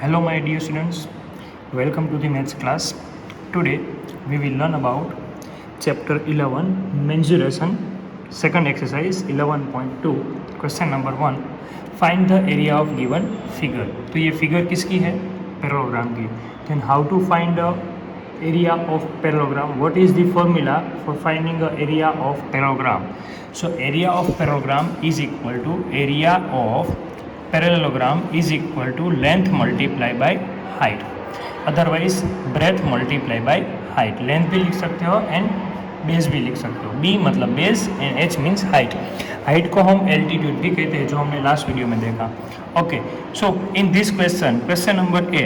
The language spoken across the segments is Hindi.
Hello my dear students, welcome to the maths class. Today we will learn about chapter 11 mensuration, second exercise 11.2, question number 1. Find the area of given figure. तो ये फिगर किसकी है? पैरेललोग्राम की. Then how to find the area of parallelogram? What is the formula for finding the area of parallelogram? So area of parallelogram is equal to area of parallelogram is equal to length multiply by height, otherwise breath multiply by height. Length भी लिख सकते हो एंड बेस भी लिख सकते हो. बी मतलब base and H means height. Height को हम एल्टीट्यूड भी कहते हैं, जो हमने लास्ट वीडियो में देखा. Okay, so in this question number A,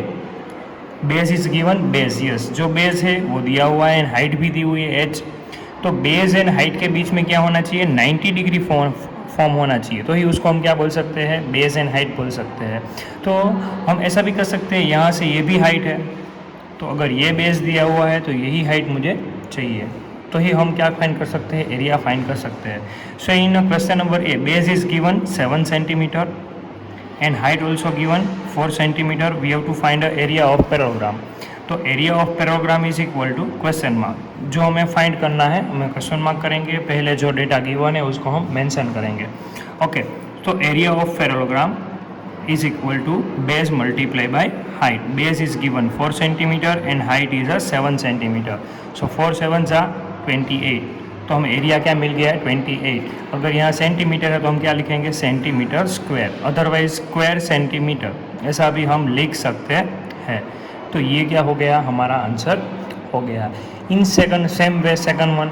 base is given. Base yes, जो बेस है वो दिया हुआ है एंड हाइट भी दी हुई है एच. तो बेस एंड हाइट के बीच में क्या होना चाहिए? 90 डिग्री फॉर्म होना चाहिए, तो ही उसको हम क्या बोल सकते हैं? बेस एंड हाइट बोल सकते हैं. तो हम ऐसा भी कर सकते हैं, यहाँ से ये भी हाइट है, तो अगर ये बेस दिया हुआ है तो यही हाइट मुझे चाहिए, तो ही हम क्या फाइंड कर सकते हैं? एरिया फाइंड कर सकते हैं. So in question number A, base is given 7 centimetre and height also given 4 centimetre. We have to find the area of parallelogram. तो area of parallelogram is equal to question mark. जो हमें फाइंड करना है हमें क्वेश्चन मार्क करेंगे, पहले जो डेटा गिवन है उसको हम मेंशन करेंगे. ओके, तो area of parallelogram is equal to base multiply by height. Base is given 4 centimeter and height is a 7 centimeter. So 4 7s are 28. तो हम एरिया क्या मिल गया है? 28. अगर यहाँ सेंटीमीटर है तो हम क्या लिखेंगे? Centimetre square, otherwise square centimetre, ऐसा भी हम लिख सकते हैं. तो ये क्या हो गया? हमारा आंसर हो गया. In second same way second one,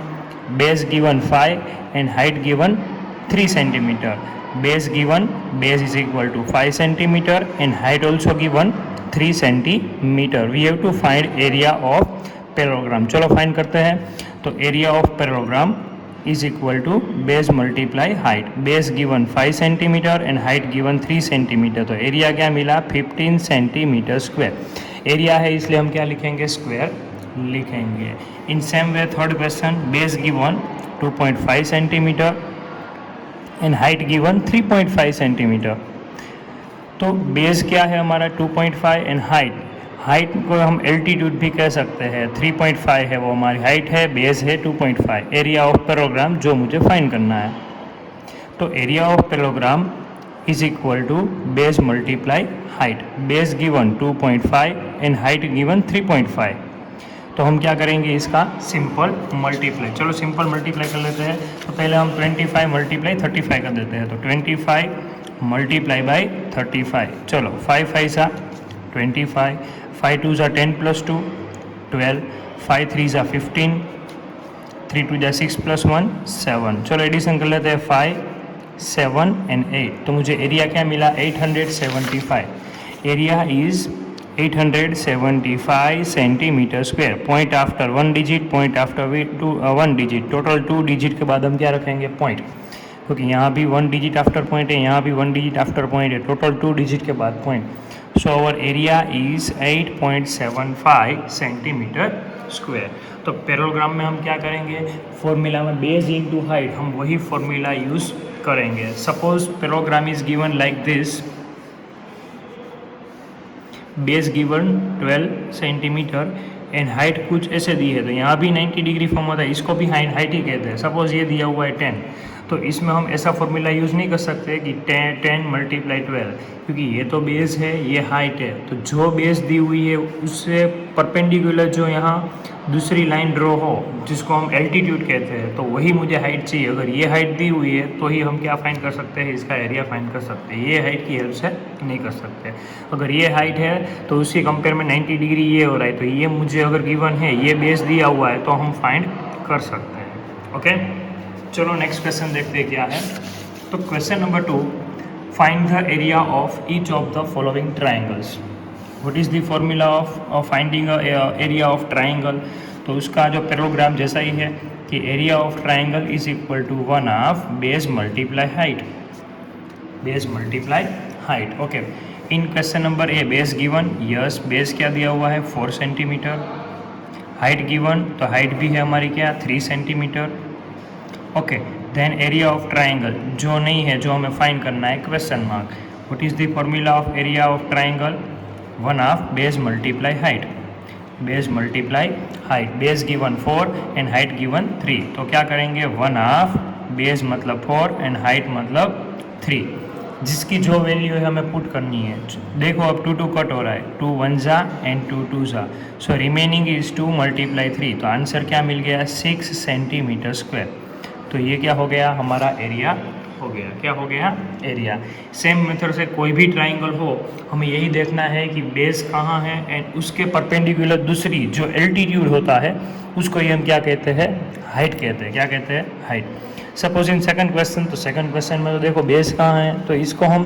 base given 5 and height given 3 centimetre. Base given, base is equal to 5 centimeter and height also given 3 centimeter. We have to find area of parallelogram. चलो फाइंड करते हैं. तो area of parallelogram is equal to base multiply height. Base given 5 centimeter and height given 3 centimeter. तो एरिया क्या मिला? 15 सेंटीमीटर स्क्वायर. एरिया है इसलिए हम क्या लिखेंगे? स्क्वायर लिखेंगे. In same way third question, base given 2.5 centimetre and height given 3.5 centimetre. तो बेस क्या है हमारा? 2.5 एंड हाइट को हम एल्टीट्यूड भी कह सकते हैं. 3.5 है वो हमारी हाइट है, बेस है 2.5. एरिया ऑफ पैरेललोग्राम जो मुझे फाइंड करना है. तो area of parallelogram is equal to base multiply height. Base given 2.5 and height given 3.5. तो हम क्या करेंगे? इसका सिंपल मल्टीप्लाई. चलो सिंपल मल्टीप्लाई कर लेते हैं. तो पहले हम 25 मल्टीप्लाई 35 कर देते हैं. तो 25 मल्टीप्लाई बाई 35. चलो 5 5 सा 25, 5 2 सा 10 + 2 12, 5 3 सा 15, 3 2 सा 6 + 1 7. चलो एडिशन कर लेते हैं 5 7 एंड 8. तो मुझे एरिया क्या मिला? 875. Area is 875 centimetre square. Point after 1 digit, point after 1 digit, total 2 digit के बाद हम क्या रखेंगे? पॉइंट, क्योंकि यहाँ भी 1 डिजिट आफ्टर पॉइंट है, यहाँ भी 1 डिजिट आफ्टर पॉइंट है, टोटल 2 डिजिट के बाद point. So our area is 8.75 centimetre square. तो पैरेललोग्राम में हम क्या करेंगे? फॉर्मूला में बेस इंटू हाइट, हम वही फॉर्मूला यूज़ करेंगे. Suppose parallelogram is given like this, base given 12 centimetre and height कुछ ऐसे दी है, तो यहाँ भी 90 डिग्री फॉर्म होता है, इसको भी हाइट ही कहते हैं. सपोज ये दिया हुआ है 10, तो इसमें हम ऐसा फॉर्मूला यूज़ नहीं कर सकते कि 10 मल्टीप्लाई 12, क्योंकि ये तो बेस है, ये हाइट है. तो जो बेस दी हुई है उससे परपेंडिकुलर जो यहाँ दूसरी लाइन ड्रॉ हो, जिसको हम एल्टीट्यूड कहते हैं, तो वही मुझे हाइट चाहिए. अगर ये हाइट दी हुई है तो ही हम क्या फाइंड कर सकते हैं? इसका एरिया फाइंड कर सकते हैं. ये हाइट की हेल्प से नहीं कर सकते. अगर ये हाइट है तो उसके कंपेयर में 90 डिग्री ये हो रहा है, तो ये मुझे अगर गिवन है, ये बेस दिया हुआ है, तो हम फाइंड कर सकते हैं. ओके, चलो नेक्स्ट क्वेश्चन देखते हैं क्या है. तो question number 2, find the area of each of the following triangles. What is the formula of finding area of triangle? तो उसका जो पैरेललोग्राम जैसा ही है कि area of triangle is equal to 1/2 base multiply height. Base multiply height. Okay, in question number A, base given, yes, base क्या दिया हुआ है? 4 सेंटीमीटर. हाइट गिवन, तो हाइट भी है हमारी क्या? 3 centimetre. Okay, then area of triangle जो नहीं है, जो हमें फाइंड करना है, question mark. What is the formula of area of triangle? One half base multiply height, base multiply height, base given 4 and height given 3, तो क्या करेंगे वन हाफ बेस मतलब 4 एंड हाइट मतलब 3, जिसकी जो वैल्यू है हमें पुट करनी है। देखो अब 2 कट हो रहा है, 2 1 जा एंड 2 2 जा, सो रिमेनिंग इज 2 मल्टीप्लाई 3, तो आंसर क्या मिल गया 6 सेंटीमीटर स्क्वायर। तो ये क्या हो गया हमारा एरिया हो गया, क्या हो गया एरिया। सेम मेथड से कोई भी ट्राइंगल हो हमें यही देखना है कि बेस कहाँ है एंड उसके परपेंडिकुलर दूसरी जो एल्टीट्यूड होता है उसको ही हम क्या कहते हैं हाइट कहते हैं, क्या कहते हैं height. Suppose in second question, तो सेकंड क्वेश्चन में तो देखो बेस कहाँ है, तो इसको हम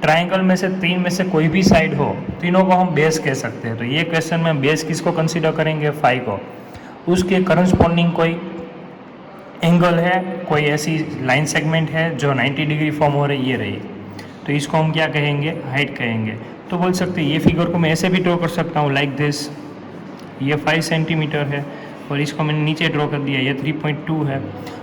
ट्राइंगल में से तीन में से कोई भी साइड हो तीनों को हम बेस कह सकते हैं। तो ये क्वेश्चन में बेस किसको कंसीडर करेंगे 5 को, उसके करस्पॉन्डिंग कोई एंगल है, कोई ऐसी लाइन सेगमेंट है जो 90 डिग्री फॉर्म हो रही, ये रही, तो इसको हम क्या कहेंगे हाइट कहेंगे। तो बोल सकते हैं ये फिगर को मैं ऐसे भी ड्रॉ कर सकता हूँ लाइक दिस, ये 5 सेंटीमीटर है और इसको मैंने नीचे ड्रॉ कर दिया, ये 3.2 है,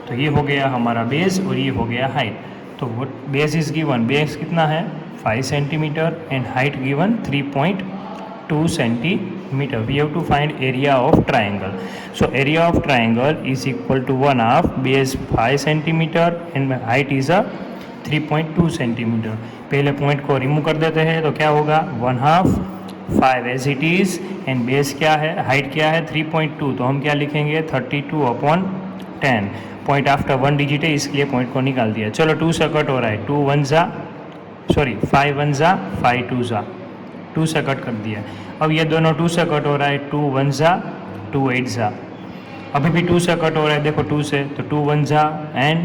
तो ये हो गया हमारा बेस और ये हो गया हाइट। तो वो बेस इज गिवन, बेस कितना है 5 centimetre and height given 3.2 centimetre. We have to find area of triangle, so area of triangle is equal to one half base 5 centimetre and height is 3.2 centimetre. पहले पॉइंट को रिमूव कर देते हैं तो क्या होगा one half 5 as it is and base क्या है हाइट क्या है 3.2, तो हम क्या लिखेंगे 32/10, पॉइंट आफ्टर 1 डिजिट है इसलिए पॉइंट को निकाल दिया। चलो 2 से कट हो रहा है, 5 1 जा 5 2 जा, 2 से कट कर दिया। अब ये दोनों 2 से कट हो रहा है, 2 1 जा 2 8 जा, अभी भी 2 से कट हो रहा है देखो 2 से, तो 2 1 जा एंड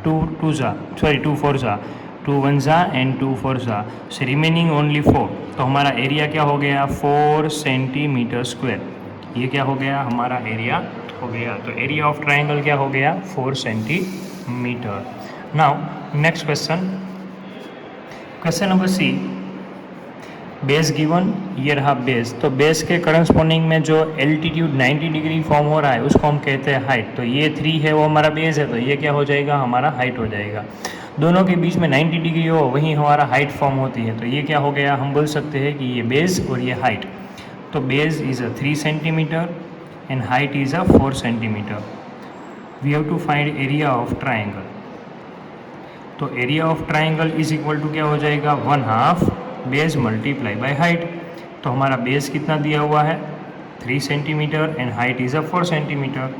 2 2 जा 2 4 जा, 2 1 जा एंड 2 4 जा, सो रिमेनिंग ओनली 4, तो हमारा एरिया क्या हो गया 4 सेंटीमीटर स्क्वायर। ये क्या हो गया हमारा एरिया हो गया, तो एरिया ऑफ ट्राइंगल क्या हो गया 4 centimetre. Now next question, question number C, base given, ये रहा बेस, तो बेस के करस्पॉन्डिंग में जो एल्टीट्यूड 90 डिग्री फॉर्म हो रहा है उसको हम कहते हैं हाइट, तो ये 3 है वो हमारा बेस है, तो ये क्या हो जाएगा हमारा हाइट हो जाएगा। दोनों के बीच में 90 डिग्री हो वहीं हमारा हाइट फॉर्म होती है, तो ये क्या हो गया हम बोल सकते हैं कि ये बेस और ये हाइट, तो base is 3 centimetre and height is 4 centimetre. We have to find area of triangle, तो area of triangle is equal to क्या हो जाएगा one half base multiply by height, तो हमारा बेस कितना दिया हुआ है 3 centimetre and height is 4 centimetre.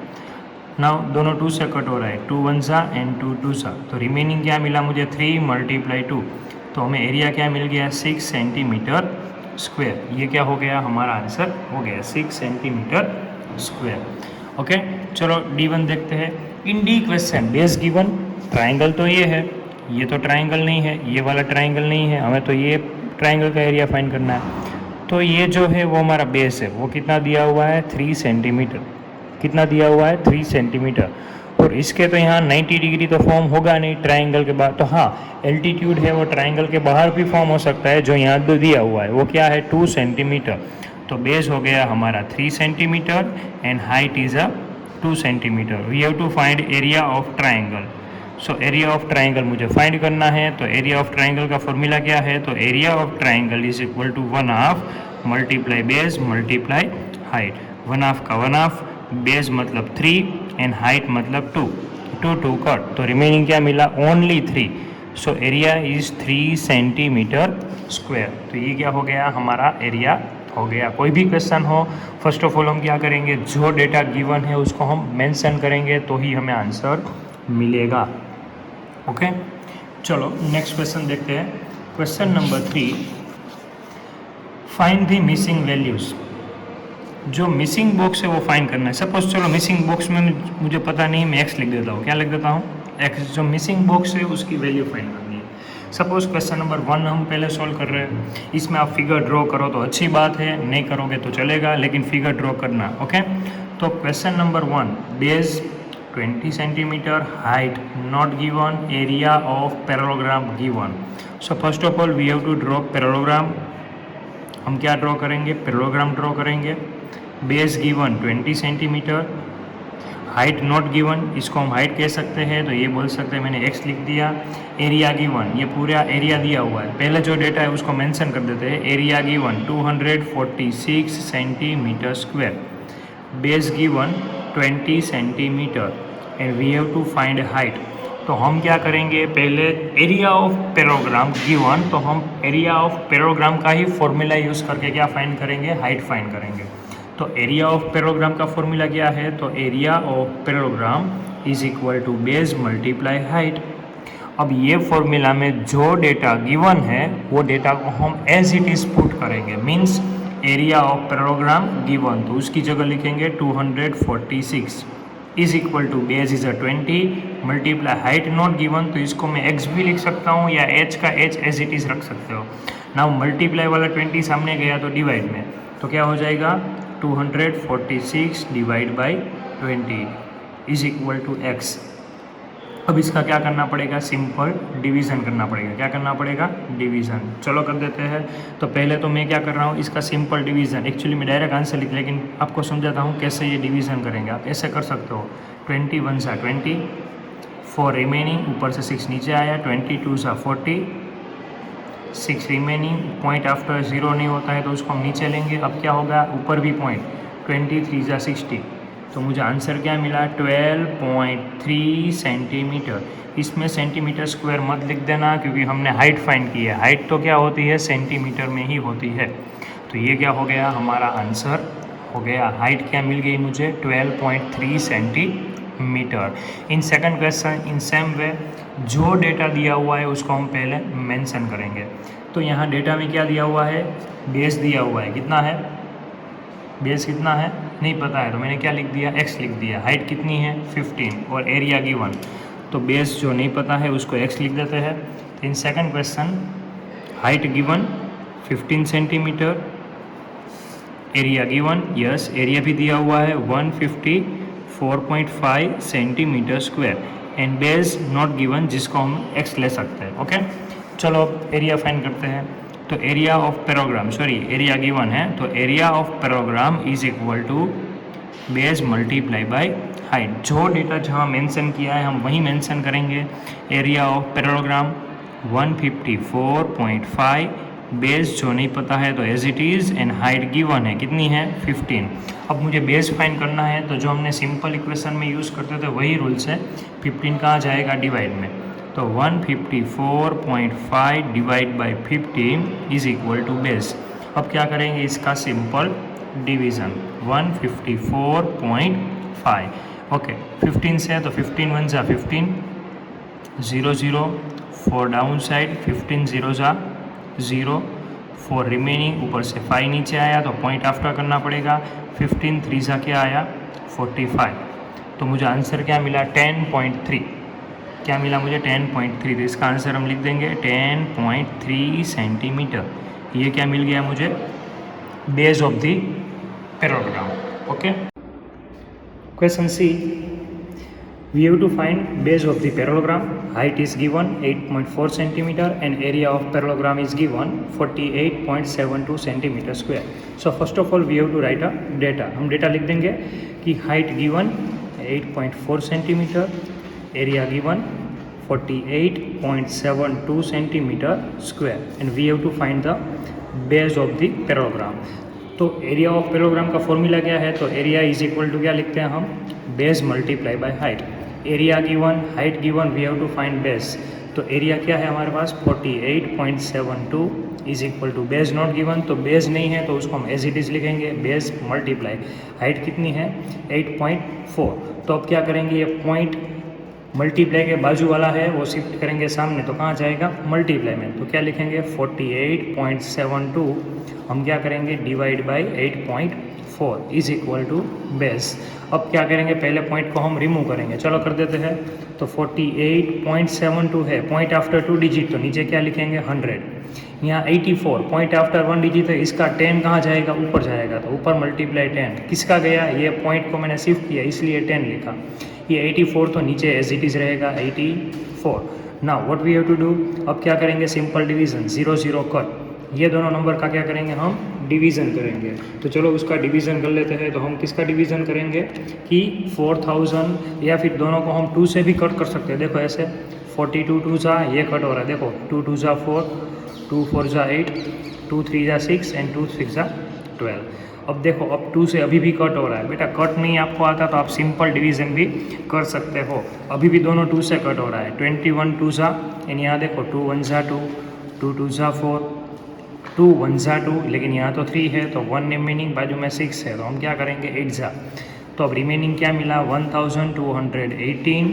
Now दोनों 2 से कट हो रहा है, 2 1 जा एंड 2 2 जा, तो रिमेनिंग क्या मिला मुझे 3 मल्टीप्लाई 2, तो हमें एरिया क्या मिल गया 6 सेंटीमीटर स्क्वायर। ये क्या हो गया हमारा आंसर हो गया 6 सेंटीमीटर स्क्वायर। ओके चलो D1 देखते हैं। In D question base given, triangle तो ये है, ये तो ट्राइंगल नहीं है, ये वाला ट्राइंगल नहीं है, हमें तो ये ट्राइंगल का एरिया फाइंड करना है। तो ये जो है वो हमारा बेस है, वो कितना दिया हुआ है 3 सेंटीमीटर, कितना दिया हुआ है 3 सेंटीमीटर, और इसके तो यहाँ 90 डिग्री तो फॉर्म होगा नहीं ट्राइंगल के बाद, तो हाँ एल्टीट्यूड है वो ट्राइंगल के बाहर भी फॉर्म हो सकता है, जो यहाँ तो दिया हुआ है वो क्या है 2 सेंटीमीटर, तो बेस हो गया हमारा 3 centimetre and height is 2 centimetre. We have to find area of triangle, so area of triangle मुझे फाइंड करना है, तो एरिया ऑफ ट्राइंगल का फॉर्मूला क्या है, तो area of triangle is equal to one half multiply base multiply height, one half का वन हाफ, बेस मतलब 3 एंड हाइट मतलब 2, 2 कट, तो रिमेनिंग क्या मिला only 3, so area is 3 centimetre square. तो ये क्या हो गया हमारा एरिया हो गया। कोई भी क्वेश्चन हो फर्स्ट ऑफ ऑल हम क्या करेंगे जो डेटा गिवन है उसको हम मेंशन करेंगे तो ही हमें आंसर मिलेगा। ओके चलो नेक्स्ट क्वेश्चन देखते हैं। Question number 3, find the missing values. जो मिसिंग बॉक्स है वो फाइंड करना है। सपोज चलो मिसिंग बॉक्स में मुझे पता नहीं, मैं एक्स लिख देता हूँ। क्या लिख देता हूँ एक्स। जो मिसिंग बॉक्स है उसकी वैल्यू फाइंड करनी है। सपोज क्वेश्चन नंबर 1 हम पहले सॉल्व कर रहे हैं, इसमें आप फिगर ड्रॉ करो तो अच्छी बात है, नहीं करोगे तो चलेगा, लेकिन फिगर ड्रॉ करना। ओके तो question number 1, base 20 centimetre, height not given, area of parallelogram given. So first of all we have to draw parallelogram. हम क्या ड्रॉ करेंगे पैरेललोग्राम ड्रॉ करेंगे। Base given 20 centimetre, height not given, इसको हम हाइट कह सकते हैं, तो ये बोल सकते हैं मैंने x लिख दिया। एरिया गिवन, ये पूरा एरिया दिया हुआ है, पहले जो डेटा है उसको मेंशन कर देते हैं। Area given 246 centimetre square, base given 20 centimetre and we have to find height. तो हम क्या करेंगे, पहले एरिया ऑफ पैराग्राम गिवन, तो हम एरिया ऑफ पैराग्राम का ही फॉर्मूला यूज़ करके क्या फाइंड करेंगे, हाइट फाइंड करेंगे। तो एरिया ऑफ पैराग्राम का फॉर्मूला क्या है, तो area of parallelogram is equal to base multiply height. अब ये फॉर्मूला में जो डेटा गिवन है वो डेटा को हम एज इट इज़ पुट करेंगे, means area of parallelogram given, तो उसकी जगह लिखेंगे 246 is equal to base is 20 multiply height not given, तो इसको मैं x भी लिख सकता हूँ या h का h एज इट इज़ रख सकते हो। नाउ मल्टीप्लाई वाला 20 सामने गया तो डिवाइड में, तो क्या हो जाएगा 246 divide by 20 is equal to x। अब इसका क्या करना पड़ेगा, सिंपल डिवीज़न करना पड़ेगा। क्या करना पड़ेगा, डिवीज़न। चलो कर देते हैं। तो पहले तो मैं क्या कर रहा हूँ, इसका सिंपल डिवीज़न, एक्चुअली मैं डायरेक्ट आंसर लिख, लेकिन आपको समझाता हूँ कैसे ये डिवीज़न करेंगे। आप ऐसे कर सकते हो, 21 सा 20, 4 रिमेनिंग, ऊपर से 6 नीचे आया, 22 सा 40, 6 रिमेनिंग, पॉइंट आफ्टर 0 नहीं होता है तो उसको हम नीचे लेंगे। अब क्या होगा, ऊपर भी पॉइंट, 23 सा 60, तो मुझे आंसर क्या मिला, 12.3 सेंटीमीटर। इसमें सेंटीमीटर स्क्वायर मत लिख देना क्योंकि हमने हाइट फाइंड की है, हाइट तो क्या होती है, सेंटीमीटर में ही होती है। तो ये क्या हो गया, हमारा आंसर हो गया। हाइट क्या मिल गई मुझे, 12.3 centimetre. In second question in same way जो डेटा दिया हुआ है उसको हम पहले मेंशन करेंगे। तो यहाँ डेटा में क्या दिया हुआ है, बेस दिया हुआ है, कितना है, बेस कितना है नहीं पता है, तो मैंने क्या लिख दिया, x लिख दिया। हाइट कितनी है 15 और एरिया गिवन, तो बेस जो नहीं पता है उसको x लिख देते हैं। तो in second question height given 15 centimetre, area given, yes area भी दिया हुआ है 154.5 centimetre square and base not given जिसको हम x ले सकते हैं। ओके, चलो एरिया फाइंड करते हैं। तो area of parallelogram, sorry area given है, तो area of parallelogram is equal to base multiply by height. जो डेटा जहाँ मेंशन किया है हम वही मेंशन करेंगे। एरिया ऑफ पैराग्राम 154.5, बेस जो नहीं पता है तो as it is, and height given है कितनी है 15। अब मुझे बेस फाइंड करना है, तो जो हमने सिंपल इक्वेशन में यूज़ करते थे वही रूल्स है। 15 कहाँ जाएगा, डिवाइड में, तो 154.5 divide by 15 is equal to base. अब क्या करेंगे, इसका सिंपल डिवीज़न 154.5। ओके, 15 से है तो 15 1 जा 15, 0 0 4 डाउन साइड, 15 0 जा 0, 4 रिमेनिंग, ऊपर से 5 नीचे आया तो पॉइंट आफ्टर करना पड़ेगा। 15 3 जा क्या आया 45, तो मुझे आंसर क्या मिला 10.3। क्या मिला मुझे 10.3, तो इसका आंसर हम लिख देंगे 10.3 सेंटीमीटर। ये क्या मिल गया मुझे, base of the parallelogram. Okay, question C, we have to find base of the parallelogram. Height is given 8.4 centimeter and area of parallelogram is given 48.72 centimeter square. So first of all we have to write a data. हम डेटा लिख देंगे कि height given 8.4 centimeter, area given 48.72 centimeter square and we have to find the base of the parallelogram. तो एरिया ऑफ पैराग्राम का फॉर्मूला क्या है, तो एरिया इज इक्वल टू क्या लिखते हैं हम, base multiply by height. Area given, height given, we have to find base. तो एरिया क्या है हमारे पास 48.72 is equal to base not given, तो बेस नहीं है तो उसको हम एज इट इज लिखेंगे, बेस मल्टीप्लाई हाइट कितनी है 8.4। तो अब क्या करेंगे, ये पॉइंट मल्टीप्लाई के बाजू वाला है वो शिफ्ट करेंगे सामने, तो कहाँ जाएगा मल्टीप्लाई में, तो क्या लिखेंगे 48.72 हम क्या करेंगे divide by 8.4 is equal to base. अब क्या करेंगे, पहले पॉइंट को हम रिमूव करेंगे, चलो कर देते हैं। तो 48.72 है, पॉइंट आफ्टर 2 डिजिट, तो नीचे क्या लिखेंगे 100। यहाँ 84 पॉइंट आफ्टर 1 डिजिट है, इसका 10 कहाँ जाएगा, ऊपर जाएगा, तो ऊपर मल्टीप्लाई 10 किसका गया, ये पॉइंट को मैंने शिफ्ट किया इसलिए 10 लिखा। ये 84 तो नीचे एज इट इज़ रहेगा 84। Now what we have to do, अब क्या करेंगे सिंपल डिवीजन, 0 0 कट, ये दोनों नंबर का क्या करेंगे हम डिवीज़न करेंगे। तो चलो उसका डिवीज़न कर लेते हैं। तो हम किसका डिवीज़न करेंगे कि 4000 या फिर दोनों को हम 2 से भी कट कर सकते हैं। देखो ऐसे 42 2 जा ये कट हो रहा है, देखो 2 2 जा 4, 2 4 जा 8, 2 3 जा 6 एंड 2 6 जा 12। अब देखो अब 2 से अभी भी कट हो रहा है। बेटा कट नहीं आपको आता तो आप सिंपल डिवीज़न भी कर सकते हो। अभी भी दोनों 2 से कट हो रहा है। 21 2 जा एंड यहाँ देखो 2 1 जा 2, 2 2 जा 4, 2 1 जा 2, लेकिन यहाँ तो 3 है तो 1 रिमेनिंग, बाजू में 6 है तो हम क्या करेंगे 8 जा। तो अब रिमेनिंग क्या मिला 1218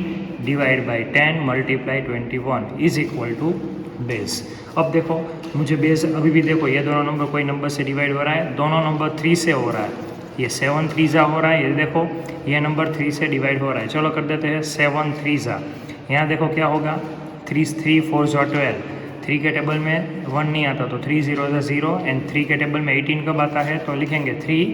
divide by 10 multiply 21 is equal to base. अब देखो मुझे बेस अभी भी देखो ये दोनों नंबर कोई नंबर से डिवाइड हो रहा है, दोनों नंबर 3 से हो रहा है। ये 7 3 जा हो रहा है, ये देखो ये नंबर 3 से डिवाइड हो रहा है। चलो कर देते हैं 7 3 जा। यहाँ देखो क्या होगा 3 3 4 जा 12, 3 के टेबल में 1 नहीं आता तो 3 0 जा 0 एंड 3 के टेबल में 18 कब आता है तो लिखेंगे 3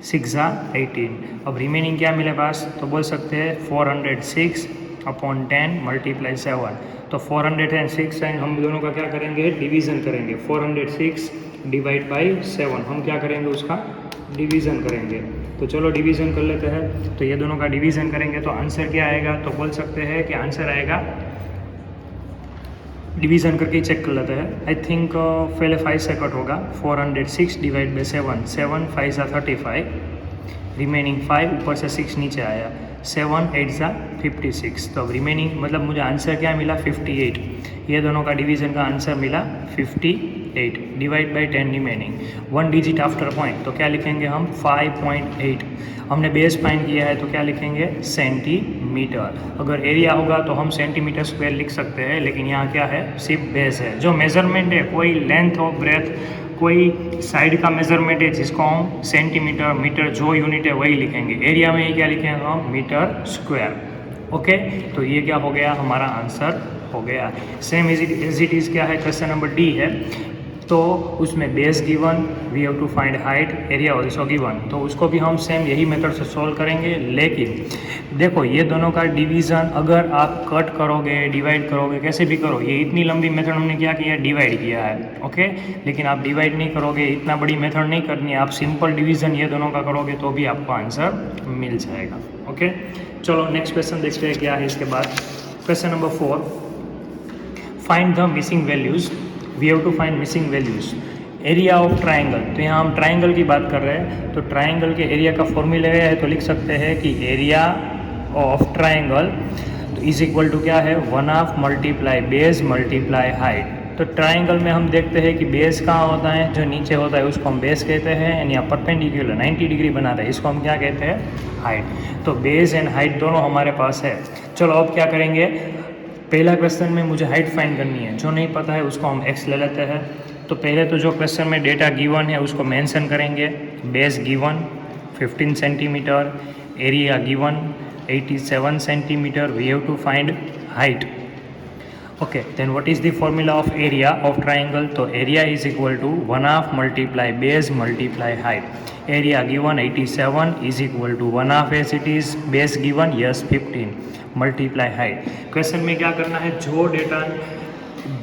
6 जा 18। अब रिमेनिंग क्या मिले पास तो बोल सकते हैं 406 अपॉन 10 मल्टीप्लाई 7। तो 406 एंड हम दोनों का क्या करेंगे डिवीज़न करेंगे। 406 डिवाइड बाई 7 हम क्या करेंगे उसका डिवीज़न करेंगे। तो चलो डिवीज़न कर लेते हैं। तो ये दोनों का डिवीज़न करेंगे तो आंसर क्या आएगा तो बोल सकते हैं कि आंसर आएगा, डिवीज़न करके चेक कर लेते हैं। आई थिंक पहले 5 से कट होगा। 406 डिवाइड बाई 7, 7 5 जा 35, रिमेनिंग 5 ऊपर से 6 नीचे आया, 7 8 जा 56। तो अब रिमेनिंग मतलब मुझे आंसर क्या मिला 58। ये दोनों का डिवीज़न का आंसर मिला 58 divide by 10 remaining 1 digit after point. तो क्या लिखेंगे हम 5.8। हमने बेस फाइंड किया है तो क्या लिखेंगे सेंटीमीटर। अगर एरिया होगा तो हम सेंटीमीटर स्क्वायर लिख सकते हैं, लेकिन यहाँ क्या है सिर्फ बेस है। जो मेज़रमेंट है कोई लेंथ और ब्रेथ कोई साइड का मेज़रमेंट है जिसको हम सेंटीमीटर मीटर जो यूनिट है वही लिखेंगे। एरिया में ये क्या लिखेंगे हम मीटर स्क्वायर। ओके तो ये क्या हो गया हमारा आंसर हो गया। सेम एज इट इज़ क्या है क्वेश्चन नंबर डी है। तो उसमें base given, we have to find height, area also given. तो उसको भी हम सेम यही मेथड से सॉल्व करेंगे। लेकिन देखो ये दोनों का डिवीज़न अगर आप कट करोगे डिवाइड करोगे कैसे भी करो, ये इतनी लंबी मेथड हमने क्या किया डिवाइड किया है। ओके लेकिन आप डिवाइड नहीं करोगे, इतना बड़ी मेथड नहीं करनी है, आप सिंपल डिवीज़न ये दोनों का करोगे तो भी आपको आंसर मिल जाएगा। ओके चलो नेक्स्ट क्वेश्चन देखते हैं क्या है इसके बाद। Question number 4, find the missing values. We have to find missing values. Area of triangle, तो यहाँ हम ट्राइंगल की बात कर रहे हैं। तो ट्राइंगल के एरिया का फॉर्मूला है तो लिख सकते हैं कि एरिया ऑफ ट्राइंगल तो इज इक्वल टू क्या है 1/2 मल्टीप्लाई बेस मल्टीप्लाई हाइट। तो ट्राइंगल में हम देखते हैं कि बेस कहाँ होता है, जो नीचे होता है उसको हम बेस कहते हैं एंड यहाँ परपेंडिकुलर 90 डिग्री बनाता है इसको हम क्या कहते हैं हाइट। तो बेस एंड हाइट दोनों हमारे पास है। चलो अब क्या करेंगे, पहला क्वेश्चन में मुझे हाइट फाइंड करनी है, जो नहीं पता है उसको हम x ले लेते हैं। तो पहले तो जो क्वेश्चन में डेटा गिवन है उसको मेंशन करेंगे। Base given 15 centimetre, area given 87 centimetre, we have to find height. Okay then what is the formula of area of triangle. तो area is equal to 1/2 multiply base multiply height. Area given 87 is equal to 1/2 as it is, base given yes 15 multiply height. Question में क्या करना है, जो डेटा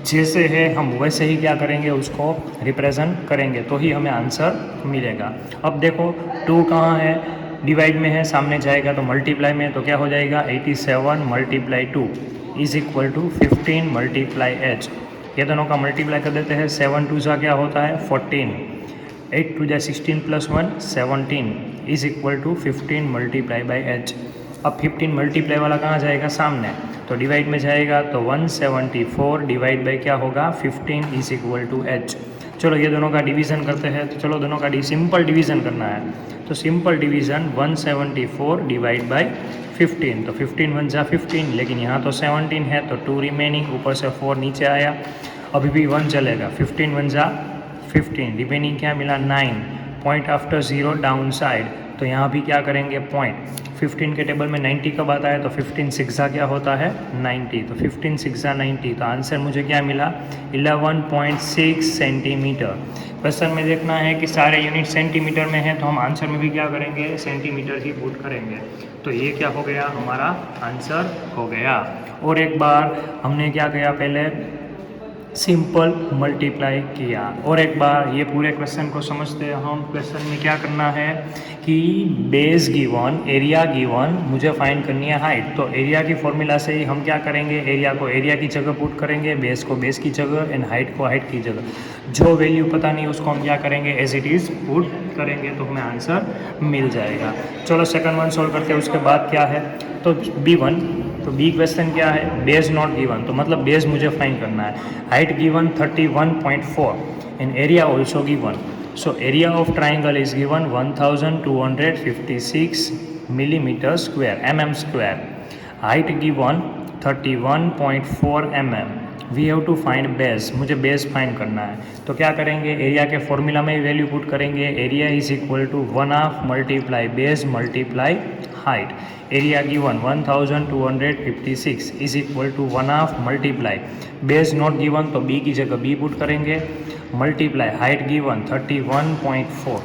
जैसे है हम वैसे ही क्या करेंगे उसको रिप्रेजेंट करेंगे तो ही हमें आंसर मिलेगा। अब देखो 2 कहाँ है, डिवाइड में है, सामने जाएगा तो मल्टीप्लाई में, तो क्या हो जाएगा 87 multiply 2 is equal to 15 multiply h. ये दोनों का मल्टीप्लाई कर देते हैं। 7 2 जा क्या होता है 14, 8 2 जा 16 + 1 17 is equal to 15 multiply by h. अब 15 मल्टीप्लाई वाला कहाँ जाएगा सामने, तो डिवाइड में जाएगा तो 174 डिवाइड बाई क्या होगा 15 इज इक्वल टू एच। चलो ये दोनों का डिवीज़न करते हैं। तो चलो दोनों का सिंपल डिवीज़न करना है। तो सिंपल डिवीज़न 174 डिवाइड बाई 15, तो 15 1 जा 15, लेकिन यहाँ तो 17 है तो 2 रिमेनिंग, ऊपर से 4 नीचे आया, अभी भी 1 चलेगा। 15 1 जा 15, रिमेनिंग क्या मिला 9, पॉइंट आफ्टर 0 डाउन साइड, तो यहाँ भी क्या करेंगे पॉइंट। 15 के टेबल में 90 कब आता है तो 15 6 जा क्या होता है 90, तो 15 6 जा 90, तो आंसर मुझे क्या मिला 11.6 सेंटीमीटर। क्वेश्चन में देखना है कि सारे यूनिट सेंटीमीटर में है तो हम आंसर में भी क्या करेंगे सेंटीमीटर ही पुट करेंगे। तो ये क्या हो गया हमारा आंसर हो गया। और एक बार हमने क्या किया, पहले सिंपल मल्टीप्लाई किया। और एक बार ये पूरे क्वेश्चन को समझते हैं हम। क्वेश्चन में क्या करना है कि बेस गिवन, एरिया गिवन, मुझे फाइंड करनी है हाइट। तो एरिया की फॉर्मूला से ही हम क्या करेंगे, एरिया को एरिया की जगह पुट करेंगे, बेस को बेस की जगह एंड हाइट को हाइट की जगह। जो वैल्यू पता नहीं उसको हम क्या करेंगे, एज इट इज़ पुट करेंगे तो हमें आंसर मिल जाएगा। चलो सेकंड वन सोल्व करते हैं। उसके बाद क्या है, तो B1, तो बी क्वेश्चन क्या है, बेस नॉट गिवन, तो मतलब बेस मुझे फाइंड करना है। Height given 31.4 and area also given. So area of triangle is given 1256 millimetre square, mm square. Height given 31.4 mm। We have to find base, मुझे बेस फाइंड करना है। तो क्या करेंगे, एरिया के फॉर्मूला में वैल्यू पुट करेंगे। Area is equal to 1/2 multiply base multiply height. Area given 1256 is equal to 1/2 multiply base not given, तो बी की जगह बी पुट करेंगे, मल्टीप्लाई हाइट गिवन 31.4।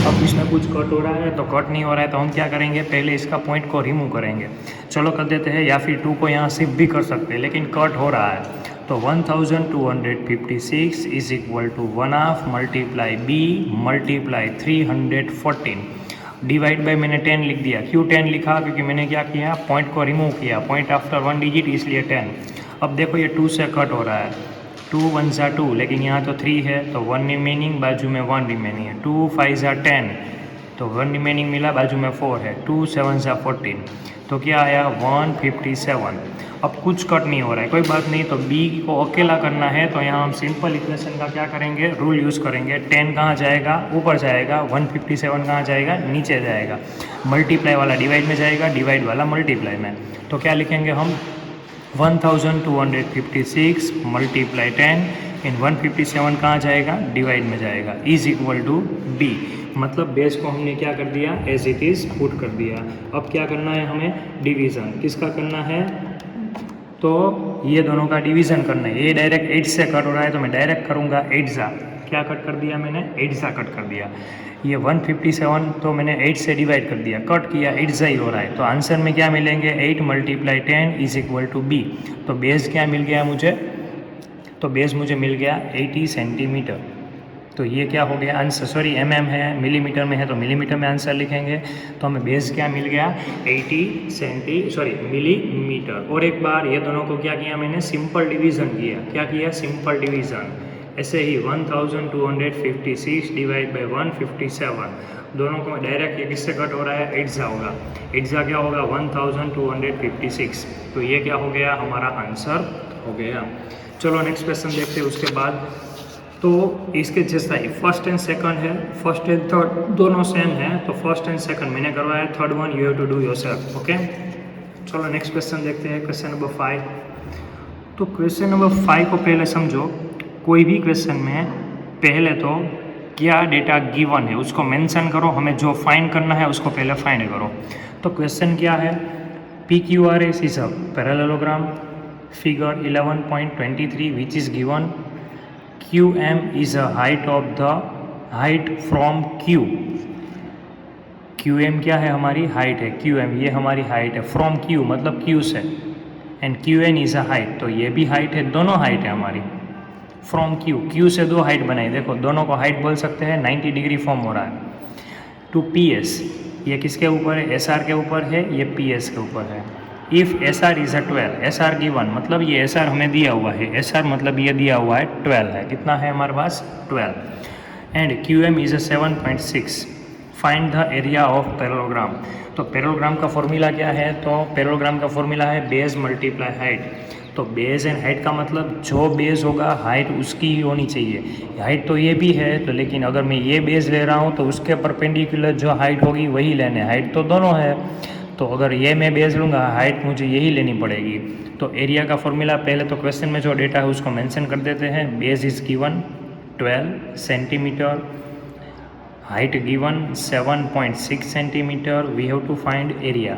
अब इसमें कुछ कट हो रहा है तो कट नहीं हो रहा है तो हम क्या करेंगे, पहले इसका पॉइंट को रिमूव करेंगे। चलो कर देते हैं, या फिर 2 को यहाँ शिफ्ट भी कर सकते हैं, लेकिन कट हो रहा है। तो 1256 is equal to 1/2 multiply B multiply 314 divide by मैंने 10 लिख दिया। क्यों 10 लिखा, क्योंकि मैंने क्या किया, पॉइंट को रिमूव किया, पॉइंट आफ्टर 1 डिजिट, इसलिए 10। अब देखो ये 2 से कट हो रहा है, 2 1 ज़ा 2, लेकिन यहाँ तो 3 है तो 1 रिमेनिंग, बाजू में 1 रिमेनिंग है। 2 5 ज़ा 10, तो 1 रिमेनिंग मिला, बाजू में 4 है। 2 7 ज़ा 14, तो क्या आया 157। अब कुछ कट नहीं हो रहा है, कोई बात नहीं। तो बी को अकेला करना है तो यहाँ हम सिंपल इक्वेशन का क्या करेंगे, रूल यूज़ करेंगे। 10 कहाँ जाएगा, ऊपर जाएगा। 157 कहाँ जाएगा, नीचे जाएगा। मल्टीप्लाई वाला डिवाइड में जाएगा, डिवाइड वाला मल्टीप्लाई में। तो क्या लिखेंगे हम, 1256 मल्टीप्लाई 10 इन 157 कहाँ जाएगा, डिवाइड में जाएगा, इज इक्वल टू बी। मतलब बेस को हमने क्या कर दिया, एज इट इज़ पुट कर दिया। अब क्या करना है हमें, डिवीज़न किसका करना है, तो ये दोनों का डिवीज़न करना है। ये डायरेक्ट 8 से कट हो रहा है तो मैं डायरेक्ट करूँगा 8 ज़ा, क्या कट कर दिया मैंने, 8 ज़ा कट कर दिया। ये 157 तो मैंने 8 से डिवाइड कर दिया, कट किया, 8 ज़ा ही हो रहा है। तो आंसर में क्या मिलेंगे, 8 multiply 10 is equal to B. तो बेस क्या मिल गया मुझे, तो बेस मुझे मिल गया 80 सेंटीमीटर। तो ये क्या हो गया आंसर, सॉरी mm है, मिलीमीटर में है तो मिलीमीटर में आंसर लिखेंगे। तो हमें बेस क्या मिल गया, 80 मिलीमीटर। और एक बार ये दोनों को क्या किया मैंने, सिंपल डिवीज़न किया। क्या किया, सिंपल डिवीज़न। ऐसे ही 1256 डिवाइड बाई 157, दोनों को डायरेक्ट ये किससे कट हो रहा है, 8 ज़ा होगा। 8 ज़ा क्या होगा, 1256। तो ये क्या हो गया, हमारा आंसर हो गया। चलो नेक्स्ट क्वेश्चन देखते हैं। उसके बाद तो इसके जैसा ही फर्स्ट एंड सेकंड है, फर्स्ट एंड थर्ड दोनों सेम है, तो फर्स्ट एंड सेकंड मैंने करवाया, third one you have to do yourself. Okay, चलो नेक्स्ट क्वेश्चन देखते हैं, क्वेश्चन नंबर 5। तो क्वेश्चन नंबर 5 को पहले समझो। कोई भी क्वेश्चन में पहले तो क्या डेटा गिवन है उसको मेंशन करो, हमें जो फाइंड करना है उसको पहले फाइंड करो। तो क्वेश्चन क्या है, PQRS is a parallelogram, figure 11.23 which is given. QM is a height from Q। QM क्या है, हमारी हाइट है। QM ये हमारी हाइट है, फ्रॉम Q मतलब Q से, and QN is a height, तो ये भी हाइट है, दोनों हाइट है हमारी। फ्रॉम Q से 2 हाइट बनाई, देखो दोनों को हाइट बोल सकते हैं, 90 डिग्री फॉर्म हो रहा है। टू PS, ये किसके ऊपर है, SR के ऊपर है, ये PS के ऊपर है। If SR is a 12, SR given मतलब ये SR हमें दिया हुआ है, SR मतलब ये दिया हुआ है 12 है, कितना है हमारे पास 12। And QM is a 7.6, find the area of parallelogram. तो पैरेललोग्राम का फॉर्मूला क्या है, तो पैरेललोग्राम का फॉर्मूला है बेस मल्टीप्लाई हाइट। तो बेस एंड हाइट का मतलब जो बेस होगा हाइट उसकी ही होनी चाहिए। हाइट तो ये भी है, तो लेकिन अगर मैं ये बेस ले रहा हूँ तो उसके परपेंडिकुलर जो हाइट होगी वही लेने, हाइट तो दोनों है। तो अगर ये मैं बेस लूँगा, हाइट मुझे यही लेनी पड़ेगी। तो एरिया का फॉर्मूला पहले तो क्वेश्चन में जो डेटा है उसको मेंशन कर देते हैं। Base is given 12 centimetre, height given 7.6 centimetre, we have to find area.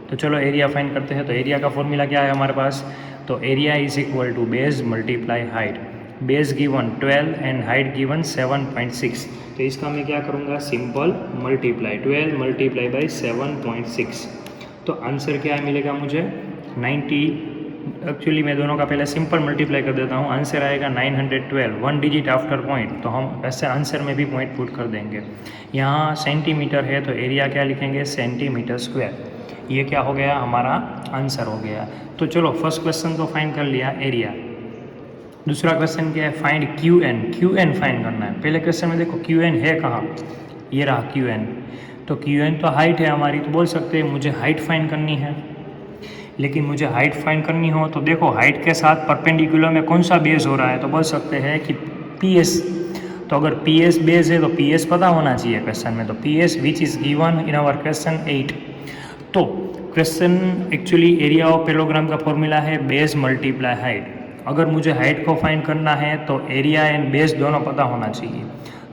तो चलो एरिया फाइंड करते हैं। तो एरिया का फॉर्मूला क्या है हमारे पास, तो area is equal to base multiply height. Base given 12 and height given 7.6, तो इसका मैं क्या करूँगा, सिंपल मल्टीप्लाई 12 मल्टीप्लाई बाई 7.6। तो आंसर क्या मिलेगा मुझे, 90 एक्चुअली मैं दोनों का पहले सिंपल मल्टीप्लाई कर देता हूँ, आंसर आएगा 912, 1 डिजिट आफ्टर पॉइंट, तो हम ऐसे आंसर में भी पॉइंट पुट कर देंगे। यहाँ सेंटीमीटर है तो एरिया क्या लिखेंगे, सेंटीमीटर स्क्वायर। ये क्या हो गया, हमारा आंसर हो गया। तो चलो फर्स्ट क्वेश्चन तो फाइंड कर लिया एरिया। दूसरा क्वेश्चन क्या है, find Q N. Q N find करना है। पहले क्वेश्चन में देखो क्यू एन है कहाँ, ये रहा क्यू एन। तो क्यू एन तो हाइट है हमारी, तो बोल सकते हैं मुझे हाइट फाइंड करनी है। लेकिन मुझे हाइट फाइंड करनी हो तो देखो हाइट के साथ परपेंडिकुलर में कौन सा बेस हो रहा है, तो बोल सकते हैं कि पी एस। तो अगर पी एस बेस है तो पी एस पता होना चाहिए क्वेश्चन में, तो P S which is given in our question 8। तो question actually area of parallelogram का फॉर्मूला है बेस मल्टीप्लाई हाइट। अगर मुझे हाइट को फाइंड करना है तो एरिया एंड बेस दोनों पता होना चाहिए।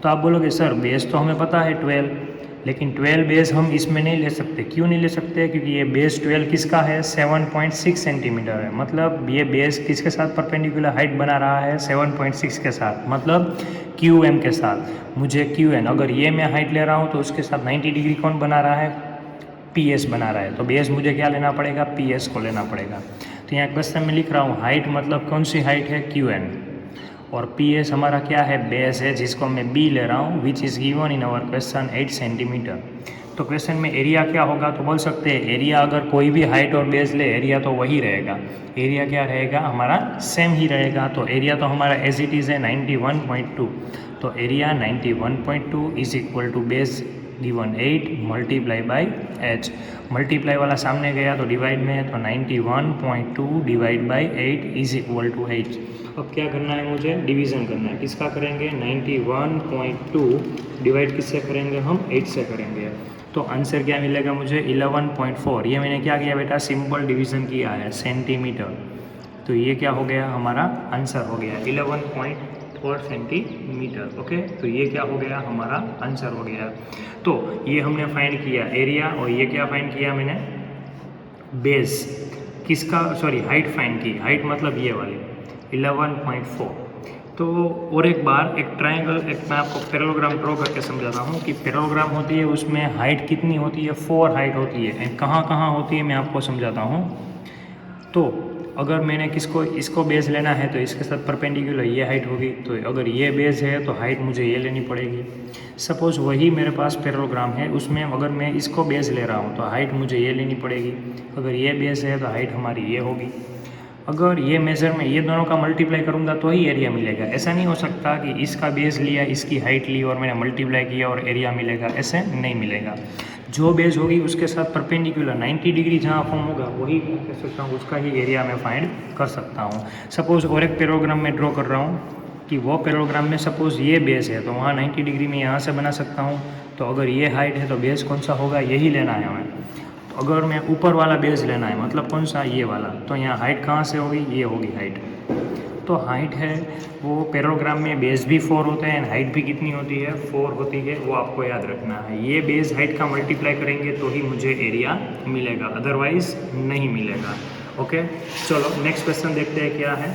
तो आप बोलोगे सर बेस तो हमें पता है 12, लेकिन 12 बेस हम इसमें नहीं ले सकते। क्यों नहीं ले सकते, क्योंकि ये बेस 12 किसका है, 7.6 सेंटीमीटर है। मतलब ये बेस किसके साथ परपेंडिकुलर हाइट बना रहा है, 7.6 के साथ, मतलब क्यू एम के साथ। मुझे क्यू एन, अगर ये मैं हाइट ले रहा हूँ तो उसके साथ 90 डिग्री कौन बना रहा है, पी एस बना रहा है। तो बेस मुझे क्या लेना पड़ेगा, पी एस को लेना पड़ेगा। तो यहाँ क्वेश्चन में लिख रहा हूँ हाइट मतलब कौन सी हाइट है, क्यू एन, और पी एस हमारा क्या है, बेस है, जिसको मैं बी ले रहा हूँ, which is given in our question 8 centimetre. तो क्वेश्चन में एरिया क्या होगा, तो बोल सकते हैं एरिया अगर कोई भी हाइट और बेस ले एरिया तो वही रहेगा। एरिया क्या रहेगा हमारा, सेम ही रहेगा। तो एरिया तो हमारा एज इट इज़ है 91.2। तो area 91.2 is equal to base given 8 multiply by h. Multiply वाला सामने गया तो डिवाइड में है, तो 91.2 divide by 8 is equal to 8। अब क्या करना है, मुझे डिवीज़न करना है। किसका करेंगे, 91.2 डिवाइड किससे करेंगे हम, 8 से करेंगे। तो आंसर क्या मिलेगा मुझे, 11.4। ये मैंने क्या किया बेटा, सिंपल डिवीज़न किया है सेंटीमीटर। तो ये क्या हो गया, हमारा आंसर हो गया 11.4 सेंटीमीटर। ओके, तो ये क्या हो गया, हमारा आंसर हो गया। तो ये हमने फाइंड किया एरिया, और ये क्या फाइंड किया मैंने, बेस किसका, सॉरी हाइट फाइंड की। हाइट मतलब ये वाली 11.4। तो और एक बार एक ट्रायंगल, एक मैं आपको पैरेललोग्राम ड्रॉ करके समझाता हूँ कि पैरेललोग्राम होती है उसमें हाइट कितनी होती है, 4 हाइट होती है। एंड कहाँ कहाँ होती है मैं आपको समझाता हूँ। तो अगर मैंने किसको, इसको बेस लेना है तो इसके साथ परपेंडिकुलर ये हाइट होगी। तो अगर ये बेस है तो हाइट मुझे ये लेनी पड़ेगी। सपोज़ वही मेरे पास पैरेललोग्राम है, उसमें अगर मैं इसको बेस ले रहा हूँ तो हाइट मुझे ये लेनी पड़ेगी। अगर ये बेस है तो हाइट हमारी ये होगी। अगर ये मेज़र में ये दोनों का मल्टीप्लाई करूँगा तो ही एरिया मिलेगा। ऐसा नहीं हो सकता कि इसका बेस लिया, इसकी हाइट ली और मैंने मल्टीप्लाई किया और एरिया मिलेगा, ऐसे नहीं मिलेगा। जो बेस होगी उसके साथ परपेंडिकुलर 90 डिग्री जहाँ फॉर्म होगा वही कह सकता हूँ, उसका ही एरिया मैं फाइंड कर सकता हूँ। सपोज़ और एक पैरेललोग्राम में ड्रॉ कर रहा हूँ कि वो पैरेललोग्राम में सपोज़ ये बेस है तो वहाँ 90 डिग्री में यहाँ से बना सकता हूँ। तो अगर ये हाइट है तो बेस कौन सा होगा, यही लेना है हमें। तो अगर मैं ऊपर वाला बेस लेना है, मतलब कौन सा, ये वाला, तो यहाँ हाइट कहाँ से होगी, ये होगी हाइट। तो हाइट है वो पैरेललोग्राम में बेस भी 4 होते हैं, हाइट भी कितनी होती है, 4 होती है, वो आपको याद रखना है। ये बेस हाइट का मल्टीप्लाई करेंगे तो ही मुझे एरिया मिलेगा, अदरवाइज नहीं मिलेगा। ओके, चलो नेक्स्ट क्वेश्चन देखते हैं क्या है।